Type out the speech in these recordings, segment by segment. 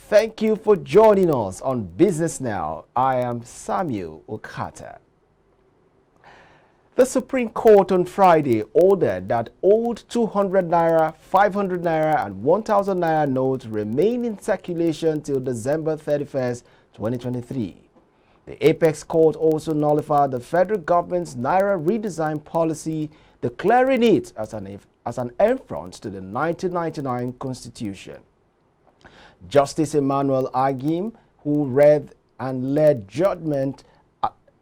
Thank you for joining us on Business Now. I am Samuel Okata. The Supreme Court on Friday ordered that old 200 naira, 500 naira and 1000 naira notes remain in circulation till December 31st, 2023. The Apex Court also nullified the federal government's naira redesign policy, declaring it as an affront to the 1999 Constitution. Justice Emmanuel Agim, who read and led judgment,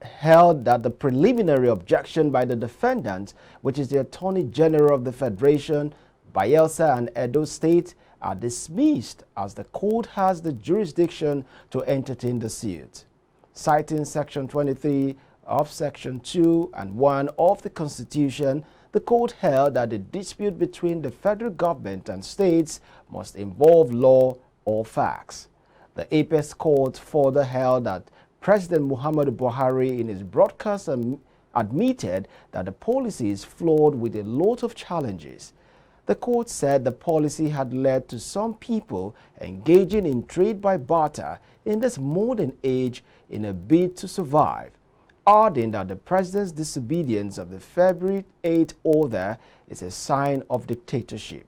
held that the preliminary objection by the defendants, which is the Attorney General of the Federation, Bayelsa and Edo State, are dismissed as the court has the jurisdiction to entertain the suit. Citing Section 23 of Section 2 and 1 of the Constitution, the court held that the dispute between the federal government and states must involve law or facts. The Apex Court further held that President Muhammadu Buhari in his broadcast admitted that the policy is flawed with a lot of challenges. The court said the policy had led to some people engaging in trade by barter in this modern age in a bid to survive, adding that the president's disobedience of the February 8 order is a sign of dictatorship.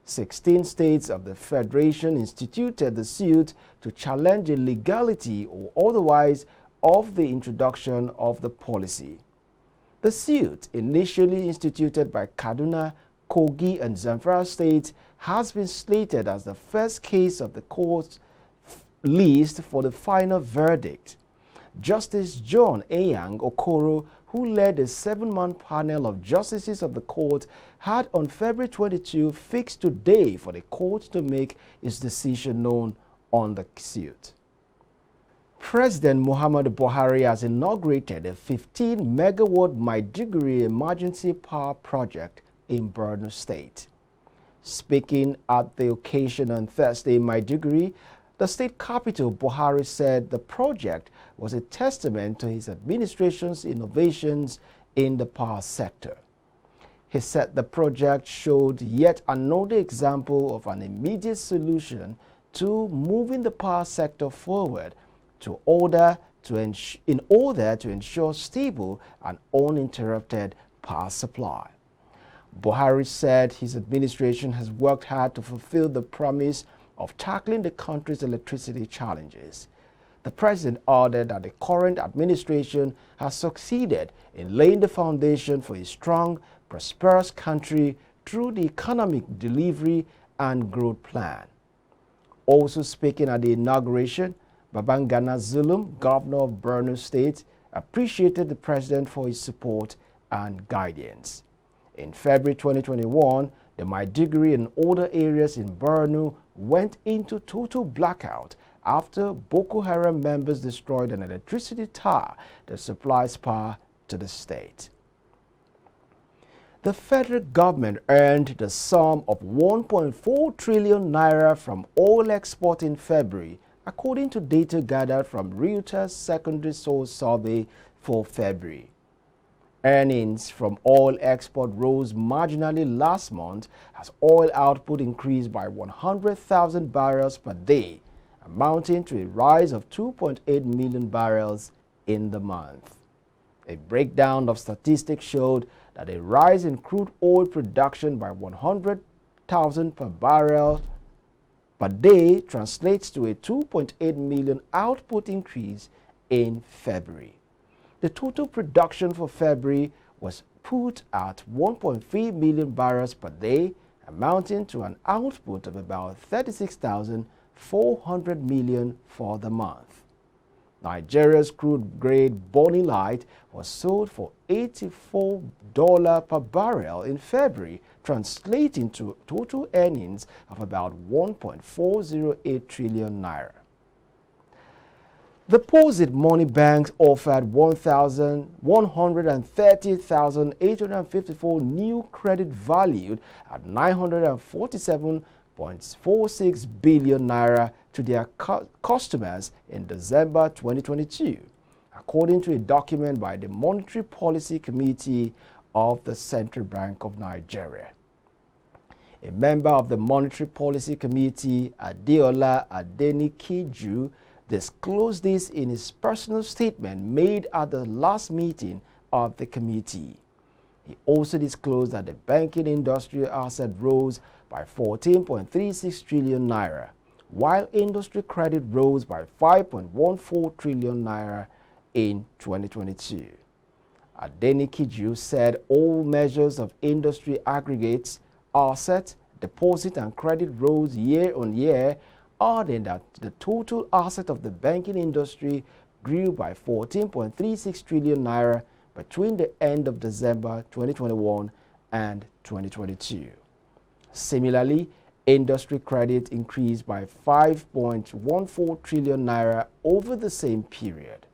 16 states of the Federation instituted the suit to challenge the legality or otherwise of the introduction of the policy. The suit, initially instituted by Kaduna, Kogi, and Zamfara states, has been slated as the first case of the court's list for the final verdict. Justice John Eyang Okoro, who led a 7-man panel of justices of the court, had on February 22 fixed today for the court to make its decision known on the suit. President Muhammadu Buhari has inaugurated a 15-megawatt Maiduguri emergency power project in Borno State. Speaking at the occasion on Thursday in Maiduguri, the state capital, Buhari said the project was a testament to his administration's innovations in the power sector. He said the project showed yet another example of an immediate solution to moving the power sector forward in order to ensure stable and uninterrupted power supply. Buhari said his administration has worked hard to fulfill the promise of tackling the country's electricity challenges. The president added that the current administration has succeeded in laying the foundation for a strong, prosperous country through the economic delivery and growth plan. Also speaking at the inauguration, Babangana Zulum, governor of Borno State, appreciated the president for his support and guidance. In February 2021, the Maiduguri and other areas in Borno went into total blackout after Boko Haram members destroyed an electricity tower that supplies power to the state. The federal government earned the sum of 1.4 trillion naira from oil export in February, according to data gathered from Reuters Secondary Source Survey for February. Earnings from oil export rose marginally last month as oil output increased by 100,000 barrels per day, amounting to a rise of 2.8 million barrels in the month. A breakdown of statistics showed that a rise in crude oil production by 100,000 per barrel per day translates to a 2.8 million output increase in February. The total production for February was put at 1.3 million barrels per day, amounting to an output of about 36,400 million for the month. Nigeria's crude grade Bonny Light was sold for $84 per barrel in February, translating to total earnings of about 1.408 trillion naira. Deposit money banks offered 130,854 new credit valued at 947.46 billion naira to their customers in December 2022, according to a document by the Monetary Policy Committee of the Central Bank of Nigeria. A member of the Monetary Policy Committee, Adeola Adenikiju, disclosed this in his personal statement made at the last meeting of the committee. He also disclosed that the banking industry asset rose by 14.36 trillion naira, while industry credit rose by 5.14 trillion naira in 2022. Adenikiju said all measures of industry aggregates, asset, deposit and credit rose year on year, adding that the total asset of the banking industry grew by 14.36 trillion naira between the end of December 2021 and 2022. Similarly, industry credit increased by 5.14 trillion naira over the same period.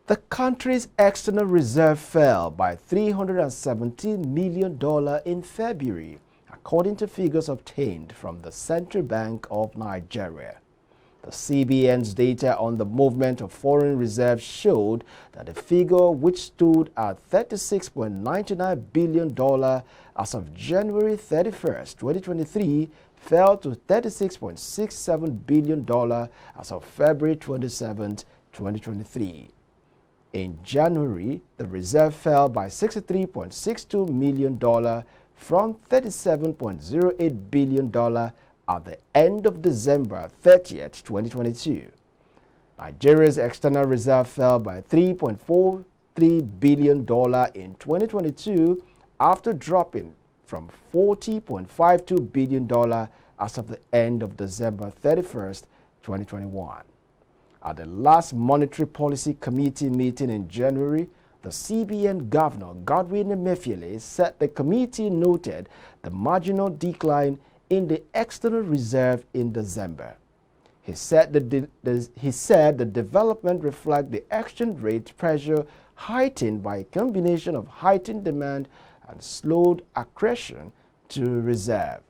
The country's external reserve fell by $317 million in February, according to figures obtained from the Central Bank of Nigeria. The CBN's data on the movement of foreign reserves showed that the figure, which stood at $36.99 billion as of January 31st, 2023, fell to $36.67 billion as of February 27th, 2023. In January, the reserve fell by $63.62 million from $37.08 billion at the end of December 30th, 2022. Nigeria's external reserve fell by $3.43 billion in 2022 after dropping from $40.52 billion as of the end of December 31st, 2021. At the last Monetary Policy Committee meeting in January, the CBN Governor, Godwin Emefiele, said the committee noted the marginal decline in the external reserve in December. He said the development reflects the exchange rate pressure heightened by a combination of heightened demand and slowed accretion to reserve.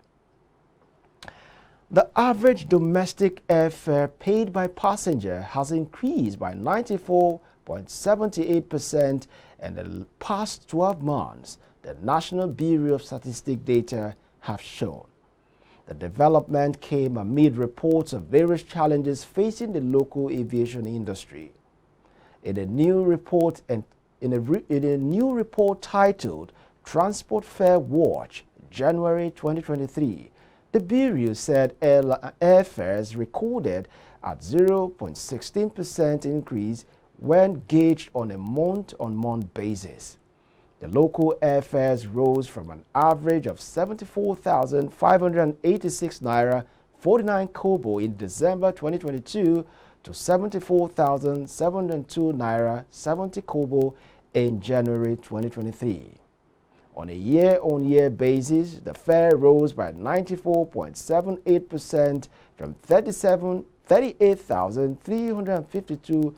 The average domestic airfare paid by passenger has increased by 94.78% in the past 12 months, the National Bureau of Statistics data have shown. The development came amid reports of various challenges facing the local aviation industry. In a new report titled Transport Fare Watch, January 2023, the Bureau said airfares recorded at 0.16% increase when gauged on a month-on-month basis. The local airfares rose from an average of 74,586 naira 49 kobo in December 2022 to 74,702 naira 70 kobo in January 2023. On a year-on-year basis, the fare rose by 94.78% from 38,352.19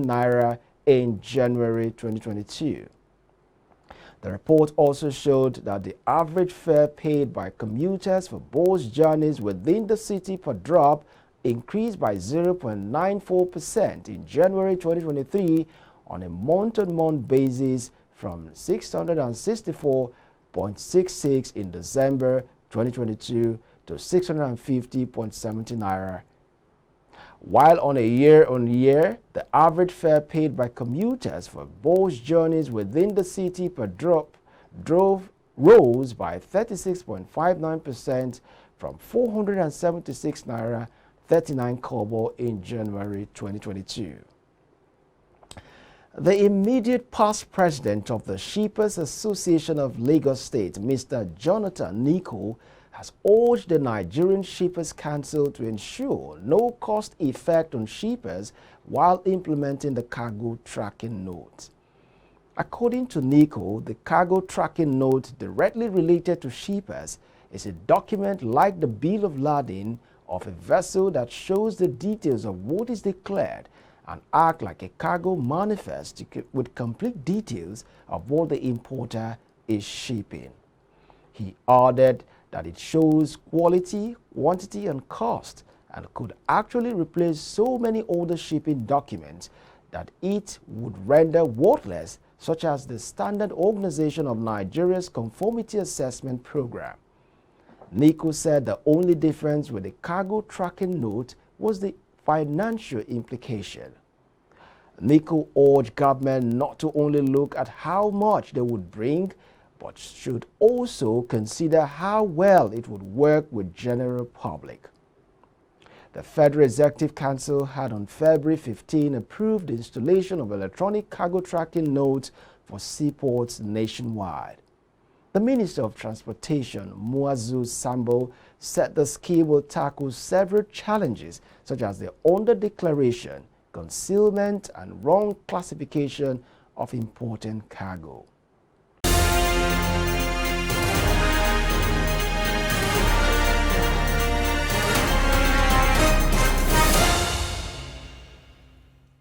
naira in January 2022. The report also showed that the average fare paid by commuters for both journeys within the city per drop increased by 0.94% in January 2023 on a month-on-month basis from 664.66 in December 2022 to 650.70 naira. While on a year-on-year, the average fare paid by commuters for both journeys within the city per drop rose by 36.59% from 476 naira 39 kobo in January 2022. The immediate past president of the Shippers Association of Lagos State, Mr. Jonathan Niko, has urged the Nigerian Shippers Council to ensure no cost effect on shippers while implementing the cargo tracking note. According to Niko, the cargo tracking note directly related to shippers is a document like the bill of lading of a vessel that shows the details of what is declared and act like a cargo manifest with complete details of what the importer is shipping. He added that it shows quality, quantity, and cost, and could actually replace so many older shipping documents that it would render worthless such as the Standard Organization of Nigeria's Conformity Assessment Program. NICO said the only difference with the cargo tracking note was the financial implication. NICO urged government not to only look at how much they would bring, but should also consider how well it would work with general public. The Federal Executive Council had on February 15 approved the installation of electronic cargo tracking notes for seaports nationwide. The Minister of Transportation, Muazu Sambo, said the scheme will tackle several challenges such as the under-declaration, concealment, and wrong classification of important cargo.